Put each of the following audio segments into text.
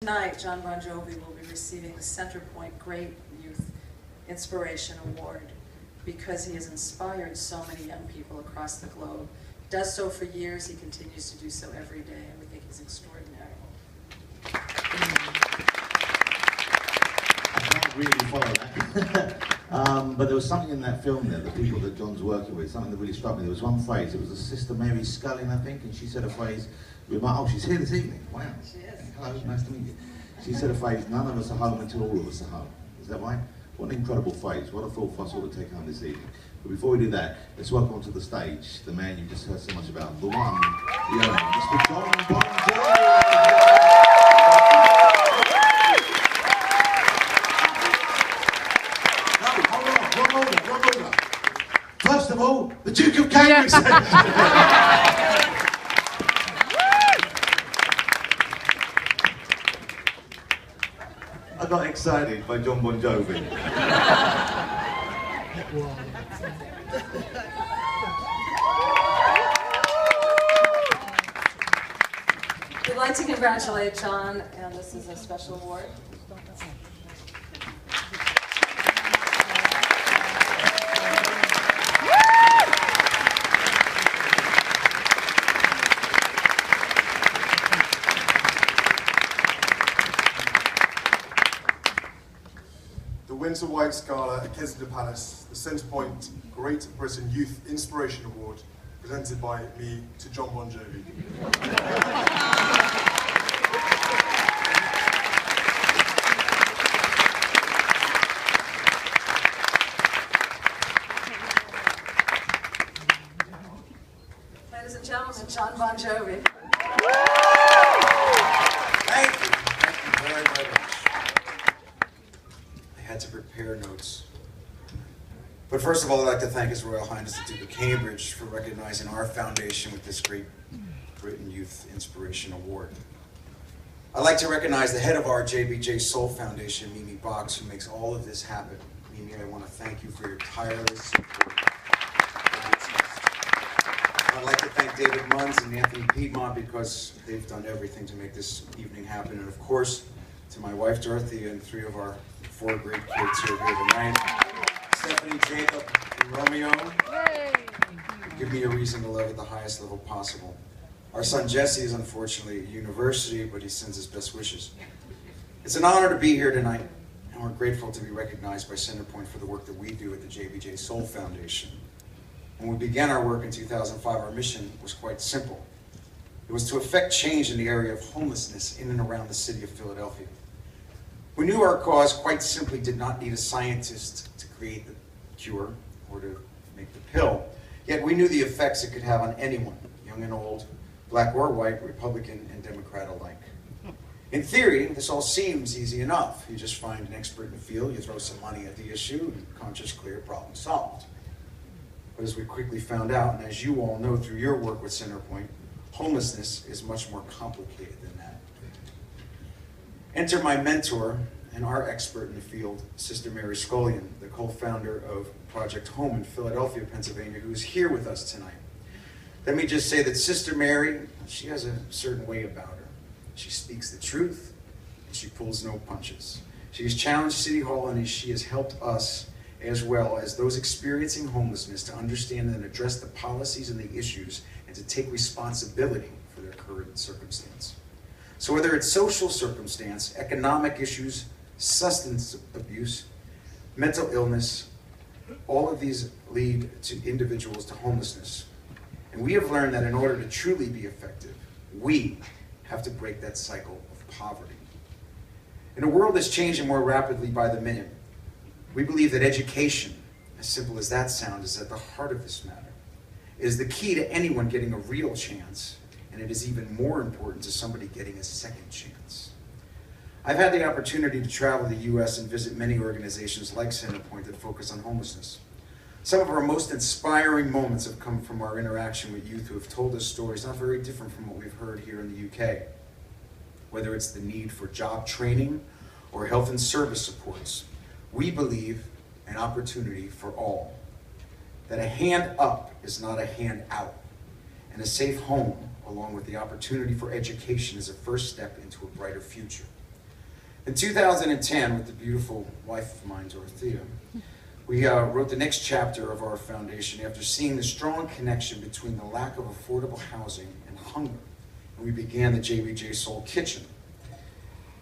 tonight, John Bon Jovi will be receiving the Centrepoint Great Youth Inspiration Award because he has inspired so many young people across the globe. He does so for years, he continues to do so every day, and we think he's extraordinary. I can't really follow that. But there was something in that film there, the people that John's working with, something that really struck me. There was one phrase, it was a Sister Mary Scullion, I think, and she said a phrase, oh, she's here this evening, wow. She is. Hello, nice to meet you. She said a phrase, none of us are home until all of us are home. Is that right? What an incredible phrase, what a thought for us all to take home this evening. But before we do that, let's welcome onto the stage the man you just heard so much about, the one, the only, Mr. John Bon Jovi. First of all, the Duke of Cambridge. I got excited by John Bon Jovi. We'd like to congratulate John, and this is a special award. The Winter White Gala at Kensington Palace, the Centrepoint Great Britain Youth Inspiration Award, presented by me to John Bon Jovi. Ladies and gentlemen, John Bon Jovi. Thank you very, very much. I had to prepare notes. But first of all, I'd like to thank His Royal Highness the Duke of Cambridge for recognizing our foundation with this Great Britain Youth Inspiration Award. I'd like to recognize the head of our JBJ Soul Foundation, Mimi Box, who makes all of this happen. Mimi, I want to thank you for your tireless support. I'd like to thank David Munns and Anthony Piedmont because they've done everything to make this evening happen. And of course, to my wife Dorothy and 3 of our 4 great kids who are here tonight, Stephanie, Jacob, and Romeo, give me a reason to love at the highest level possible. Our son Jesse is unfortunately at university, but he sends his best wishes. It's an honor to be here tonight, and we're grateful to be recognized by Centrepoint for the work that we do at the JBJ Soul Foundation. When we began our work in 2005, our mission was quite simple. It was to effect change in the area of homelessness in and around the city of Philadelphia. We knew our cause quite simply did not need a scientist to create the cure or to make the pill, yet we knew the effects it could have on anyone, young and old, black or white, Republican and Democrat alike. In theory, this all seems easy enough. You just find an expert in the field, you throw some money at the issue, and conscious, clear, problem solved. But as we quickly found out, and as you all know through your work with Centrepoint, homelessness is much more complicated than that. Enter my mentor and our expert in the field, Sister Mary Scullion, the co-founder of Project Home in Philadelphia, Pennsylvania, who is here with us tonight. Let me just say that Sister Mary, she has a certain way about her. She speaks the truth, and she pulls no punches. She has challenged City Hall, and she has helped us as well as those experiencing homelessness to understand and address the policies and the issues and to take responsibility for their current circumstance. So whether it's social circumstance, economic issues, substance abuse, mental illness, all of these lead to individuals to homelessness. And we have learned that in order to truly be effective, we have to break that cycle of poverty. In a world that's changing more rapidly by the minute, we believe that education, as simple as that sounds, is at the heart of this matter. It is the key to anyone getting a real chance, and it is even more important to somebody getting a second chance. I've had the opportunity to travel the U.S. and visit many organizations like Centrepoint that focus on homelessness. Some of our most inspiring moments have come from our interaction with youth who have told us stories not very different from what we've heard here in the UK. Whether it's the need for job training or health and service supports, we believe an opportunity for all. That a hand up is not a hand out, and a safe home, along with the opportunity for education, is a first step into a brighter future. In 2010, with the beautiful wife of mine, Dorothea, we wrote the next chapter of our foundation after seeing the strong connection between the lack of affordable housing and hunger. And we began the JBJ Soul Kitchen.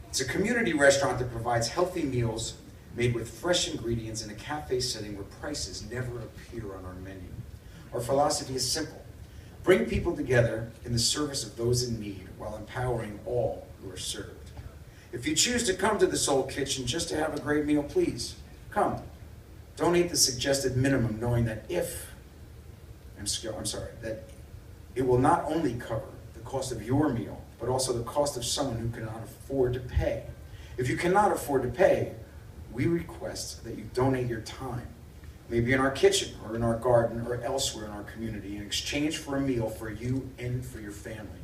It's a community restaurant that provides healthy meals made with fresh ingredients in a cafe setting where prices never appear on our menu. Our philosophy is simple: bring people together in the service of those in need while empowering all who are served. If you choose to come to the Soul Kitchen just to have a great meal, please come. Donate the suggested minimum, knowing that that it will not only cover the cost of your meal, but also the cost of someone who cannot afford to pay. If you cannot afford to pay, we request that you donate your time, maybe in our kitchen or in our garden or elsewhere in our community, in exchange for a meal for you and for your family.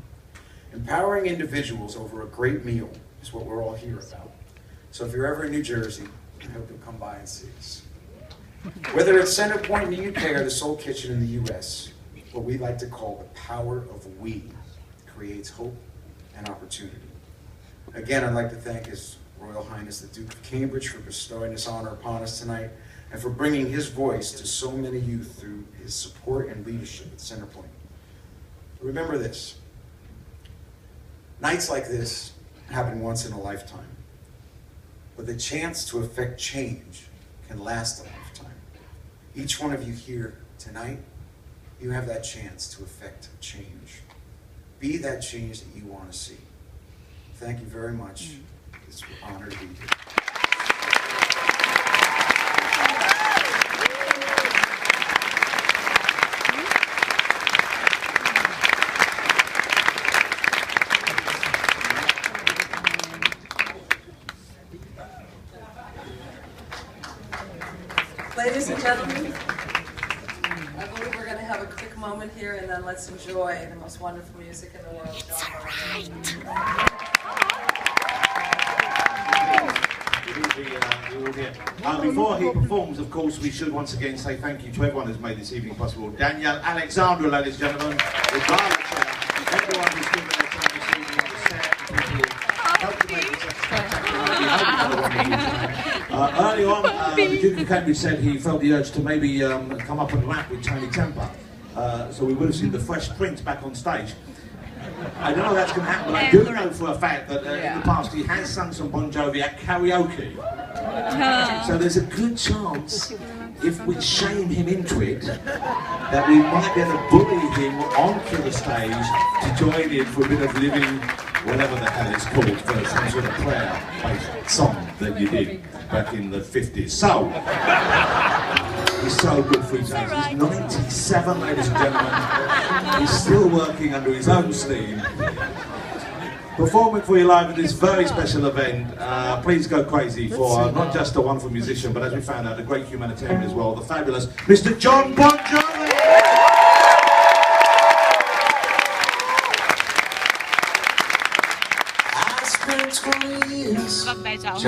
Empowering individuals over a great meal is what we're all here about. So if you're ever in New Jersey, I hope you'll come by and see us. Whether it's Centrepoint in the UK or the Soul Kitchen in the US, what we like to call the power of we creates hope and opportunity. Again, I'd like to thank His Royal Highness the Duke of Cambridge for bestowing this honor upon us tonight and for bringing his voice to so many youth through his support and leadership at Centrepoint. Remember this: nights like this happen once in a lifetime, but the chance to affect change can last a lifetime. Each one of you here tonight, you have that chance to affect change. Be that change that you want to see. Thank you very much. It's an honor to be here. Ladies and gentlemen, I believe we're going to have a quick moment here and then let's enjoy the most wonderful music in the world. Before he performs, of course, we should once again say thank you to everyone who's made this evening possible. Danielle Alexandra, ladies and gentlemen, the Gala chair, everyone who's given their time this evening, the set, people who helped to make this a early on, the Duke of Cambridge said he felt the urge to maybe come up and rap with Tony Temper. So we would have seen the Fresh Prince back on stage. I don't know if that's going to happen, but I do know for a fact that in the past he has sung some Bon Jovi at karaoke. So there's a good chance, if we shame him into it, that we might be able to bully him onto the stage to join in for a bit of Livin, whatever the hell it's called, for some sort of prayer-based song that you did back in the 50s. So, he's so good for his age. He's 97, ladies and gentlemen. He's still working under his own steam. Performing for you live at this very special event. Please go crazy for not just a wonderful musician, but as we found out, a great humanitarian as well, the fabulous Mr. John Bon Jovi! Vabbè, ciao.